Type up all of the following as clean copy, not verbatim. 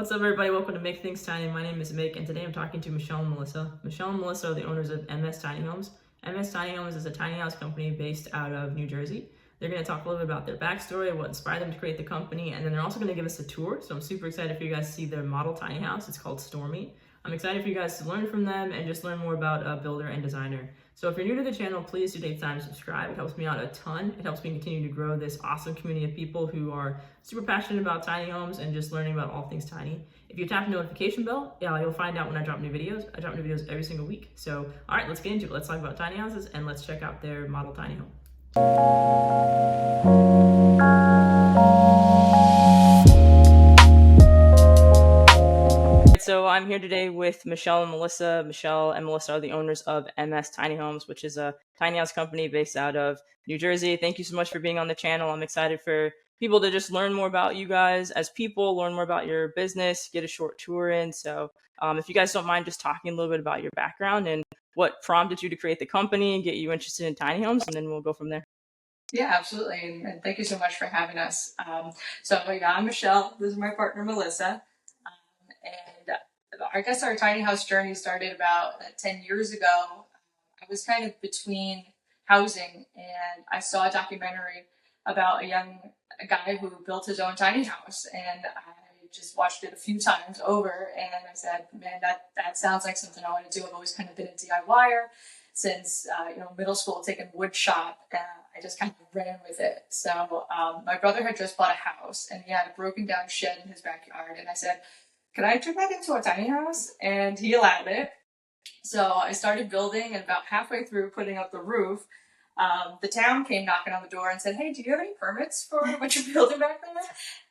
What's up, everybody? Welcome to Make Things Tiny. My name is Mick, and today I'm talking to Michele and Melissa. Michele and Melissa are the owners of MS Tiny Homes. MS Tiny Homes is a tiny house company based out of New Jersey. They're going to talk a little bit about their backstory, what inspired them to create the company, and then they're also going to give us a tour. So I'm super excited for you guys to see their model tiny house. It's called Stormie. I'm excited for you guys to learn from them and just learn more about a builder and designer. So if you're new to the channel, please do take time to subscribe. It helps me out a ton. It helps me continue to grow this awesome community of people who are super passionate about tiny homes and just learning about all things tiny. If you tap the notification bell, you'll find out when I drop new videos. I drop new videos every single week. So, all right, let's get into it. Let's talk about tiny houses and let's check out their model tiny home. So I'm here today with Michele and Melissa. Michele and Melissa are the owners of MS Tiny Homes, which is a tiny house company based out of New Jersey. Thank you so much for being on the channel. I'm excited for people to just learn more about you guys as people, learn more about your business, get a short tour in. So if you guys don't mind just talking a little bit about your background and what prompted you to create the company and get you interested in tiny homes, and then we'll go from there. Yeah, absolutely. And thank you so much for having us. I'm Michele. This is my partner, Melissa. And I guess our tiny house journey started about 10 years ago. I was kind of between housing, and I saw a documentary about a young guy who built his own tiny house, and I just watched it a few times over, and I said, man, that sounds like something I want to do. I've always kind of been a DIYer since middle school, taking wood shop. I just kind of ran with it. So my brother had just bought a house, and he had a broken down shed in his backyard, and I said, can I turn that into a tiny house? And he allowed it. So I started building, and about halfway through putting up the roof, the town came knocking on the door and said, hey, do you have any permits for what you're building back there?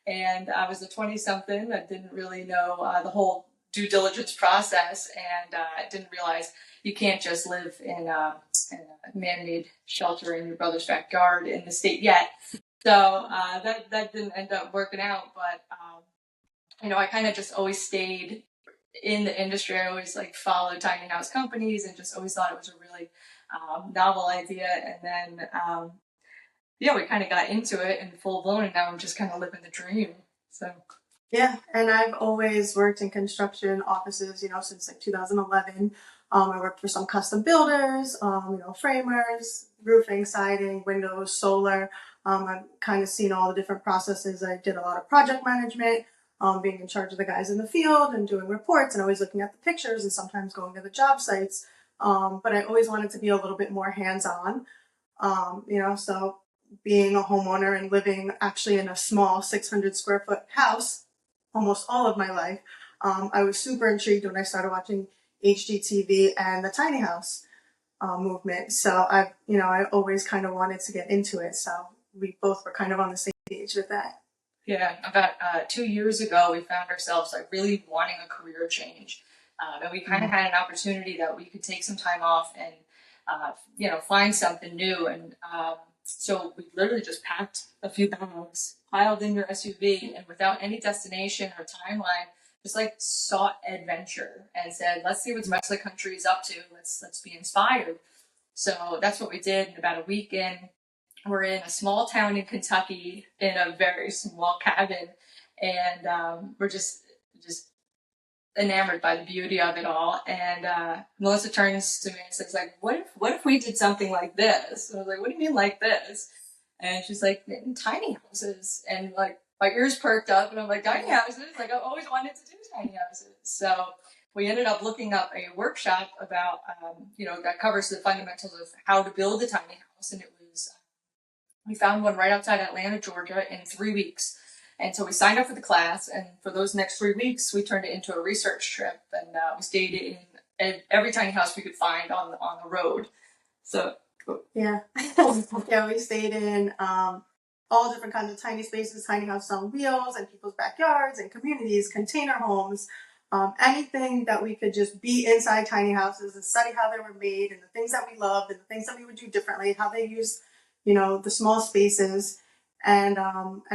And I was a 20-something that didn't really know the whole due diligence process, and I didn't realize you can't just live in a man-made shelter in your brother's backyard in the state yet. So that didn't end up working out, but I kind of just always stayed in the industry. I always followed tiny house companies and just always thought it was a really novel idea. And then, we kind of got into it in full blown, and now I'm just kind of living the dream. So. Yeah, and I've always worked in construction offices, since 2011. I worked for some custom builders, framers, roofing, siding, windows, solar. I've kind of seen all the different processes. I did a lot of project management, being in charge of the guys in the field and doing reports and always looking at the pictures and sometimes going to the job sites. But I always wanted to be a little bit more hands-on, so being a homeowner and living actually in a small 600 square foot house almost all of my life, I was super intrigued when I started watching HGTV and the tiny house movement. So I always kind of wanted to get into it. So we both were kind of on the same page with that. Yeah, about 2 years ago, we found ourselves really wanting a career change. And we kind of had an opportunity that we could take some time off and, find something new. And so we literally just packed a few bags, piled in your SUV, and without any destination or timeline, just sought adventure and said, let's see what the rest of the country is up to. Let's be inspired. So that's what we did. In about a week in, we're in a small town in Kentucky in a very small cabin, and we're just enamored by the beauty of it all. And Melissa turns to me and says, what if we did something like this? And I was like, what do you mean like this? And she's like, tiny houses. And my ears perked up, and I'm like, tiny houses? I've always wanted to do tiny houses. So we ended up looking up a workshop about, that covers the fundamentals of how to build a tiny house. And it was, we found one right outside Atlanta, Georgia in 3 weeks. And so we signed up for the class, and for those next 3 weeks, we turned it into a research trip, and we stayed in every tiny house we could find on the road. So yeah, we stayed in all different kinds of tiny spaces, tiny houses on wheels, and people's backyards, and communities, container homes, anything that we could just be inside tiny houses and study how they were made and the things that we loved and the things that we would do differently, how they use, the small spaces. And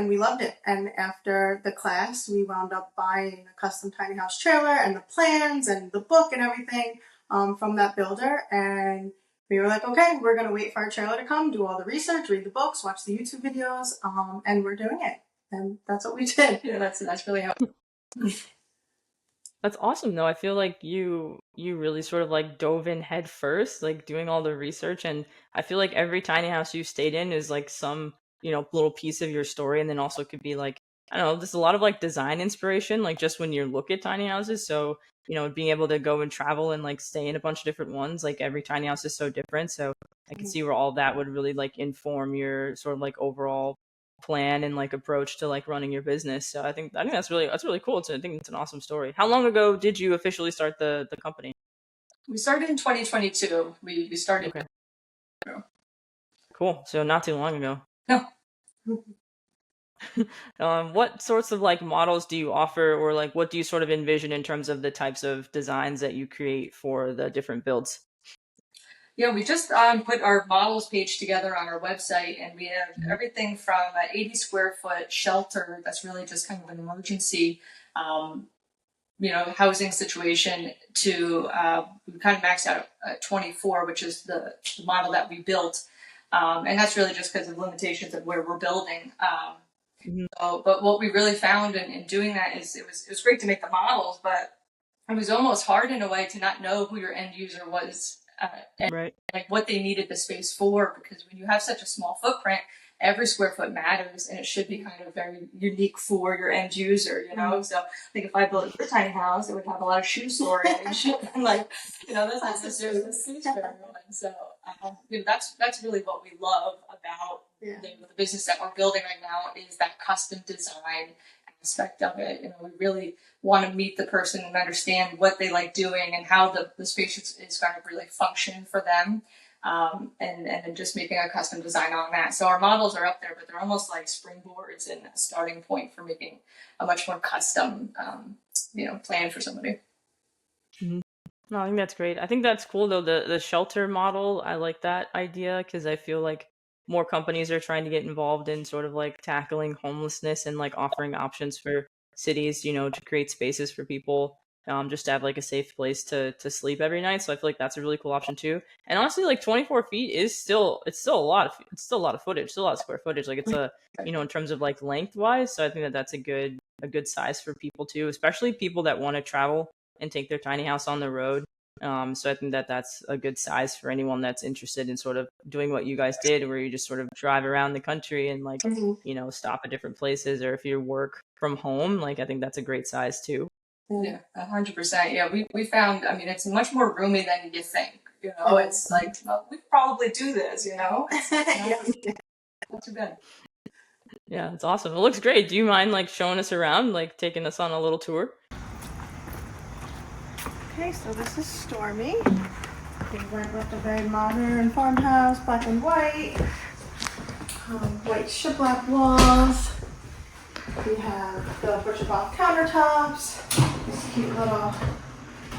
we loved it. And after the class, we wound up buying a custom tiny house trailer and the plans and the book and everything from that builder. And we were like, okay, we're going to wait for our trailer to come, do all the research, read the books, watch the YouTube videos, and we're doing it. And that's what we did. Yeah, that's really how. That's awesome though. I feel like you really sort of like dove in head first, like doing all the research, and I feel like every tiny house you stayed in is like some, little piece of your story, and then also could be like, I don't know, there's a lot of like design inspiration, like just when you look at tiny houses. So, being able to go and travel and like stay in a bunch of different ones, like every tiny house is so different. So I can see where all that would really like inform your sort of like overall plan and like approach to like running your business. So I think that's really cool. I think it's an awesome story. How long ago did you officially start the company? We started in 2022. We started. Okay, cool. So not too long ago. No. What sorts of like models do you offer, or like what do you sort of envision in terms of the types of designs that you create for the different builds? Yeah, we just put our models page together on our website, and we have everything from an 80 square foot shelter that's really just kind of an emergency, um, housing situation to we kind of maxed out at 24, which is the model that we built, and that's really just because of limitations of where we're building. Mhm. But what we really found in doing that is it was great to make the models, but it was almost hard in a way to not know who your end user was. And Right. like what they needed the space for, because when you have such a small footprint, every square foot matters, and it should be kind of very unique for your end user, So I think if I built a tiny house, it would have a lot of shoe storage and like, that's not necessarily the case for everyone. So that's really what we love about the business that we're building right now, is that custom design aspect of it. We really want to meet the person and understand what they like doing and how the space is going to really function for them. And then just making a custom design on that. So our models are up there, but they're almost like springboards and a starting point for making a much more custom, plan for somebody. Mhm. No, I think that's great. I think that's cool though. The shelter model, I like that idea because I feel like more companies are trying to get involved in sort of like tackling homelessness and like offering options for cities, to create spaces for people, just to have like a safe place to sleep every night. So I feel like that's a really cool option too. And honestly, like 24 feet is still a lot of footage, still a lot of square footage. Like it's in terms of like lengthwise. So I think that that's a good size for people too, especially people that want to travel and take their tiny house on the road. So I think that that's a good size for anyone that's interested in sort of doing what you guys did, where you just sort of drive around the country and like, stop at different places, or if you work from home, like I think that's a great size too. Yeah, 100%. Yeah, we found. I mean, it's much more roomy than you think. It's like, well, we could probably do this. Not too bad. Yeah, it's awesome. It looks great. Do you mind like showing us around, like taking us on a little tour? Okay, so this is Stormie. We went with a very modern farmhouse, black and white, white shiplap walls. We have the butcher block countertops. This cute little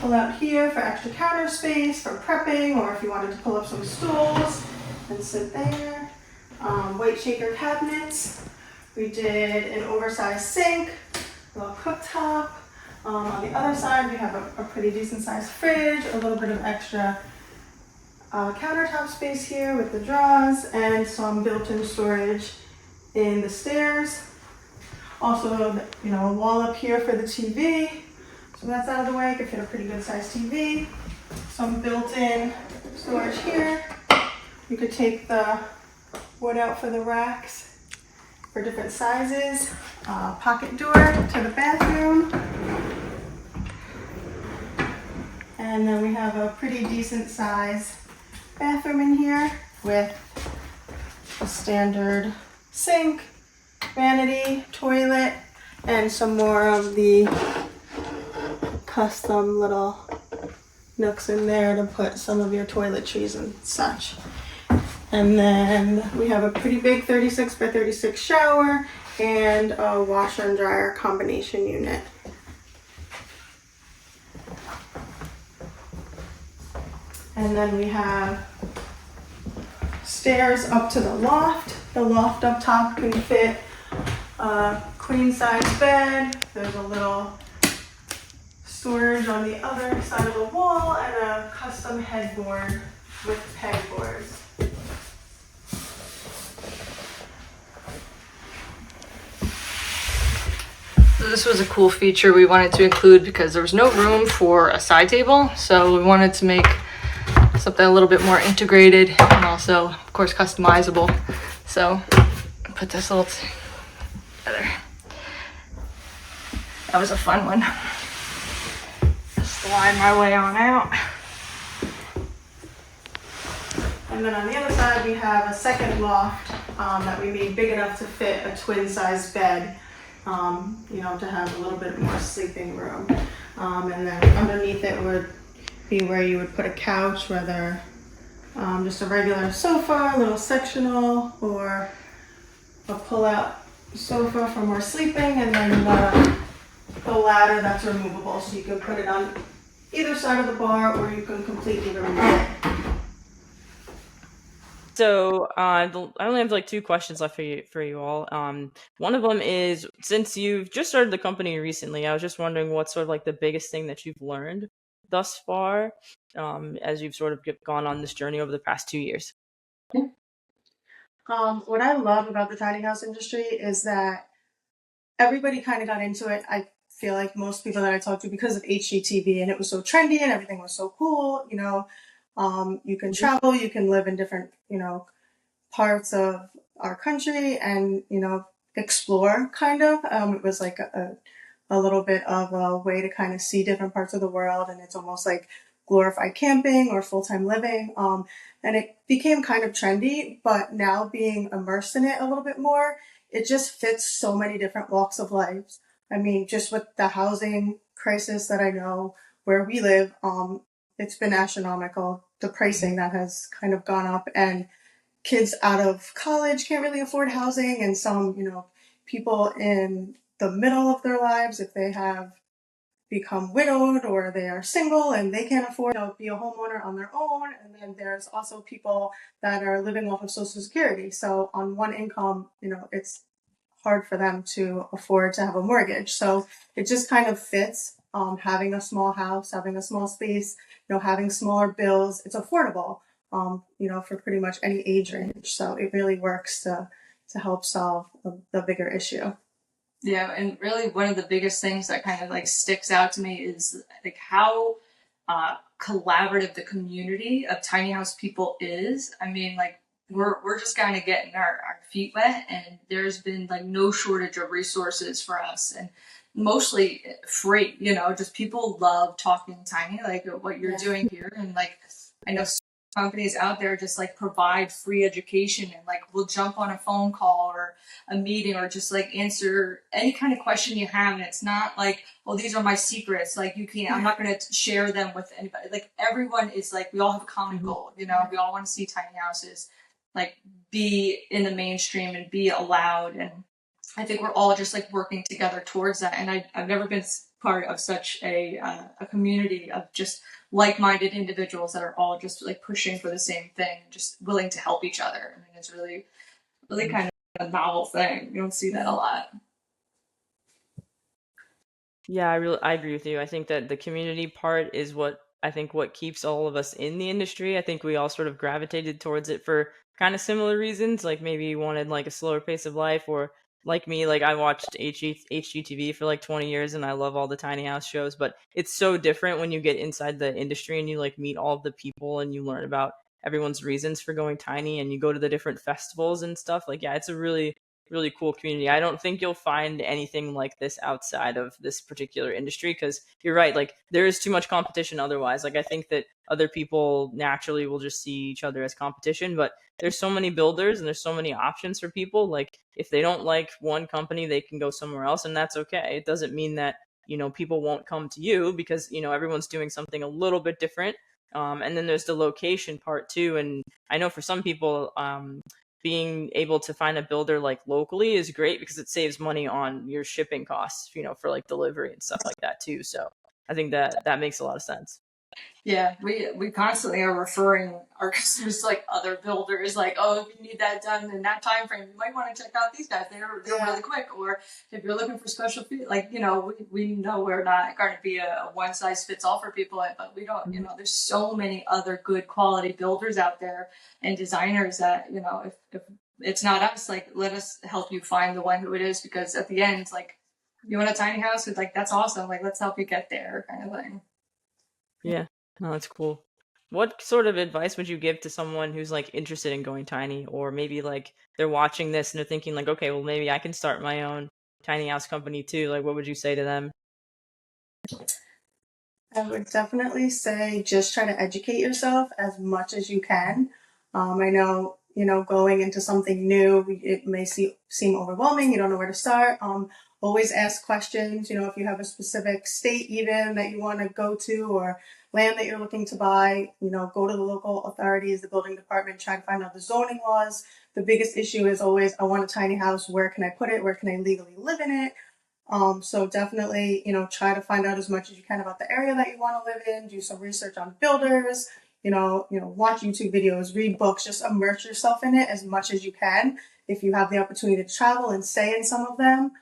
pull out here for extra counter space for prepping, or if you wanted to pull up some stools and sit there. White shaker cabinets. We did an oversized sink, a little cooktop. On the other side, we have a pretty decent sized fridge, a little bit of extra countertop space here with the drawers, and some built-in storage in the stairs. Also, a wall up here for the TV. So that's out of the way. I could fit a pretty good sized TV. Some built-in storage here. You could take the wood out for the racks for different sizes. Pocket door to the bathroom. And then we have a pretty decent size bathroom in here with a standard sink, vanity, toilet, and some more of the custom little nooks in there to put some of your toiletries and such. And then we have a pretty big 36 by 36 shower and a washer and dryer combination unit. And then we have stairs up to the loft. The loft up top can fit a queen size bed. There's a little storage on the other side of the wall and a custom headboard with pegboards. This was a cool feature we wanted to include because there was no room for a side table, so we wanted to make something a little bit more integrated and also, of course, customizable. So put this little together. That was a fun one. Slide my way on out. And then on the other side, we have a second loft that we made big enough to fit a twin-size bed, you know, to have a little bit more sleeping room. And then underneath it would be where you would put a couch, whether just a regular sofa, a little sectional, or a pull-out sofa for more sleeping, and then the ladder that's removable, so you can put it on either side of the bar, or you can completely remove it. So I only have like two questions left for you all. One of them is, since you've just started the company recently, I was just wondering what's sort of like the biggest thing that you've learned thus far, as you've sort of gone on this journey over the past 2 years. What I love about the tiny house industry is that everybody kind of got into it. I feel like most people that I talked to, because of HGTV, and it was so trendy and everything was so cool, you know, you can travel, you can live in different, you know, parts of our country and, you know, explore kind of. It was like a little bit of a way to kind of see different parts of the world, and it's almost like glorified camping or full-time living. And it became kind of trendy, but now being immersed in it a little bit more, it just fits so many different walks of life. I mean, just with the housing crisis that I know where we live, it's been astronomical, the pricing that has kind of gone up, and kids out of college can't really afford housing, and some, you know, people in the middle of their lives, if they have become widowed or they are single and they can't afford to be a homeowner on their own. And then there's also people that are living off of Social Security. So on one income, you know, it's hard for them to afford to have a mortgage. So it just kind of fits, having a small house, having a small space, you know, having smaller bills. It's affordable, you know, for pretty much any age range. So it really works to help solve the bigger issue. Yeah, and really one of the biggest things that kind of like sticks out to me is like how collaborative the community of tiny house people is. I mean, like we're just kind of getting our feet wet, and there's been like no shortage of resources for us, and mostly free. You know, just people love talking tiny, like what you're doing here, and like I know companies out there just like provide free education, and like we'll jump on a phone call or a meeting or just like answer any kind of question you have, and it's not like, well, these are my secrets, like you can't, I'm not going to share them with anybody. Like everyone is like, we all have a common goal, you know, we all want to see tiny houses like be in the mainstream and be allowed, and I think we're all just like working together towards that. And I've never been part of such a community of just like-minded individuals that are all just like pushing for the same thing and just willing to help each other. I mean, it's really, really kind of a novel thing. You don't see that a lot. Yeah, I agree with you. I think that the community part is what keeps all of us in the industry. I think we all sort of gravitated towards it for kind of similar reasons. Like maybe you wanted like a slower pace of life, or like me, like I watched HGTV for like 20 years and I love all the tiny house shows, but it's so different when you get inside the industry and you like meet all of the people and you learn about everyone's reasons for going tiny and you go to the different festivals and stuff. Like, yeah, it's a really cool community. I don't think you'll find anything like this outside of this particular industry, because you're right, like there is too much competition otherwise. Like I think that other people naturally will just see each other as competition, but there's so many builders and there's so many options for people. Like if they don't like one company, they can go somewhere else, and that's okay. It doesn't mean that, you know, people won't come to you, because, you know, everyone's doing something a little bit different. And then there's the location part too. And I know for some people, being able to find a builder like locally is great because it saves money on your shipping costs, you know, for like delivery and stuff like that too. So I think that makes a lot of sense. Yeah, we constantly are referring our customers to like other builders, like, oh, if you need that done in that time frame, you might want to check out these guys. They're really quick. Or if you're looking for special feet, like, you know, we know we're not going to be a one size fits all for people, but we don't, you know, there's so many other good quality builders out there and designers that, you know, if it's not us, like let us help you find the one who it is, because at the end, like you want a tiny house? It's like, that's awesome. Like, let's help you get there, kind of thing. Yeah, no, that's cool. What sort of advice would you give to someone who's like interested in going tiny, or maybe like they're watching this and they're thinking like, okay, well maybe I can start my own tiny house company too. Like, what would you say to them? I would definitely say just try to educate yourself as much as you can. I know, going into something new, it may seem overwhelming. You don't know where to start. Always ask questions. If you have a specific state even that you want to go to or land that you're looking to buy, go to the local authorities, the building department, try to find out the zoning laws. The biggest issue is always, I want a tiny house. Where can I put it? Where can I legally live in it? So definitely, try to find out as much as you can about the area that you want to live in, do some research on builders, watch YouTube videos, read books, just immerse yourself in it as much as you can. If you have the opportunity to travel and stay in some of them,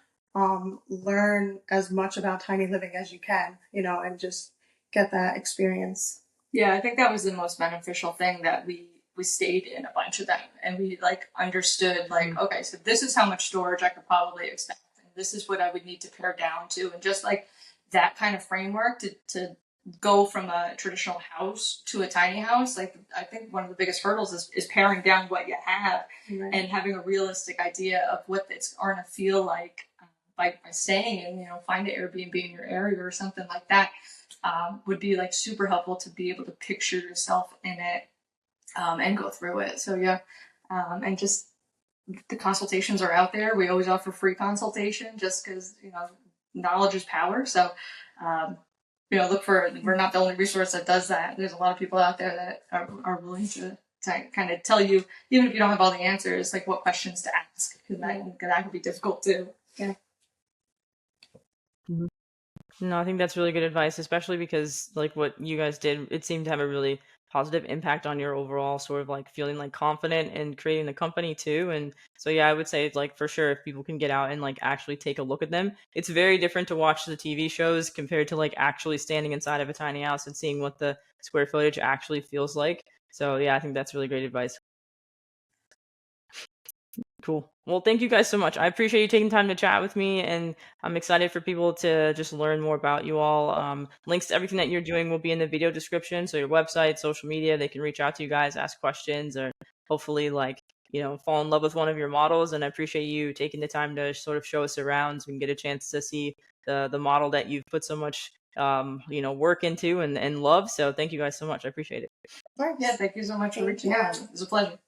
learn as much about tiny living as you can, and just get that experience. Yeah, I think that was the most beneficial thing, that we stayed in a bunch of them, and we like understood like, okay, so this is how much storage I could probably expect, and this is what I would need to pare down to, and just like that kind of framework to go from a traditional house to a tiny house. Like, I think one of the biggest hurdles is paring down what you have, Right. and having a realistic idea of what it's going to feel like by staying in, find an Airbnb in your area or something like that. Would be like super helpful to be able to picture yourself in it, and go through it. So yeah, and just the consultations are out there. We always offer free consultation, just because knowledge is power. So look for, we're not the only resource that does that. There's a lot of people out there that are willing to kind of tell you, even if you don't have all the answers, like what questions to ask, because that could be difficult too. Yeah. No, I think that's really good advice, especially because like what you guys did, it seemed to have a really positive impact on your overall sort of like feeling like confident in creating the company too. And so yeah, I would say like for sure, if people can get out and like actually take a look at them, it's very different to watch the TV shows compared to like actually standing inside of a tiny house and seeing what the square footage actually feels like. So yeah, I think that's really great advice. Cool. Well, thank you guys so much. I appreciate you taking time to chat with me, and I'm excited for people to just learn more about you all. Links to everything that you're doing will be in the video description. So your website, social media, they can reach out to you guys, ask questions, or hopefully fall in love with one of your models. And I appreciate you taking the time to sort of show us around so we can get a chance to see the model that you've put so much work into and love. So thank you guys so much. I appreciate it. Yeah, thank you so much for reaching out. It was a pleasure.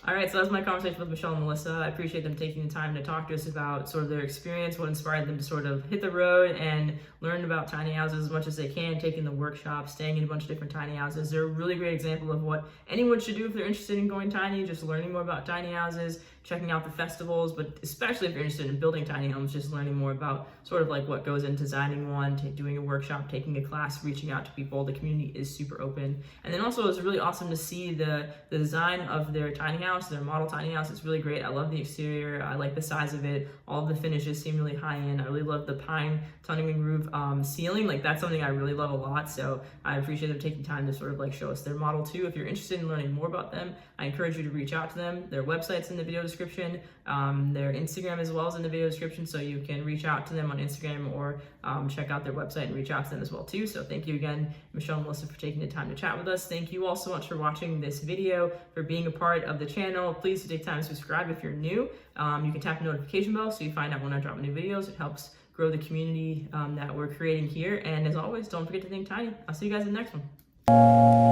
All right, so that's my conversation with Michele and Melissa. I appreciate them taking the time to talk to us about sort of their experience, what inspired them to sort of hit the road and learn about tiny houses as much as they can, taking the workshops, staying in a bunch of different tiny houses. They're a really great example of what anyone should do if they're interested in going tiny, just learning more about tiny houses, checking out the festivals, but especially if you're interested in building tiny homes, just learning more about sort of like what goes into designing one, doing a workshop, taking a class, reaching out to people. The community is super open. And then also it's really awesome to see the design of their tiny house, their model tiny house. It's really great. I love the exterior. I like the size of it. All of the finishes seem really high end. I really love the pine tonneau roof ceiling. Like that's something I really love a lot. So I appreciate them taking time to sort of like show us their model too. If you're interested in learning more about them, I encourage you to reach out to them. Their website's in the video description. Their Instagram as well is in the video description, so you can reach out to them on Instagram or check out their website and reach out to them as well too. So thank you again, Michele and Melissa, for taking the time to chat with us. Thank you all so much for watching this video, for being a part of the channel. Please take time to subscribe if you're new. You can tap the notification bell so you find out when I drop new videos. It helps grow the community that we're creating here. And as always, don't forget to think tiny. I'll see you guys in the next one.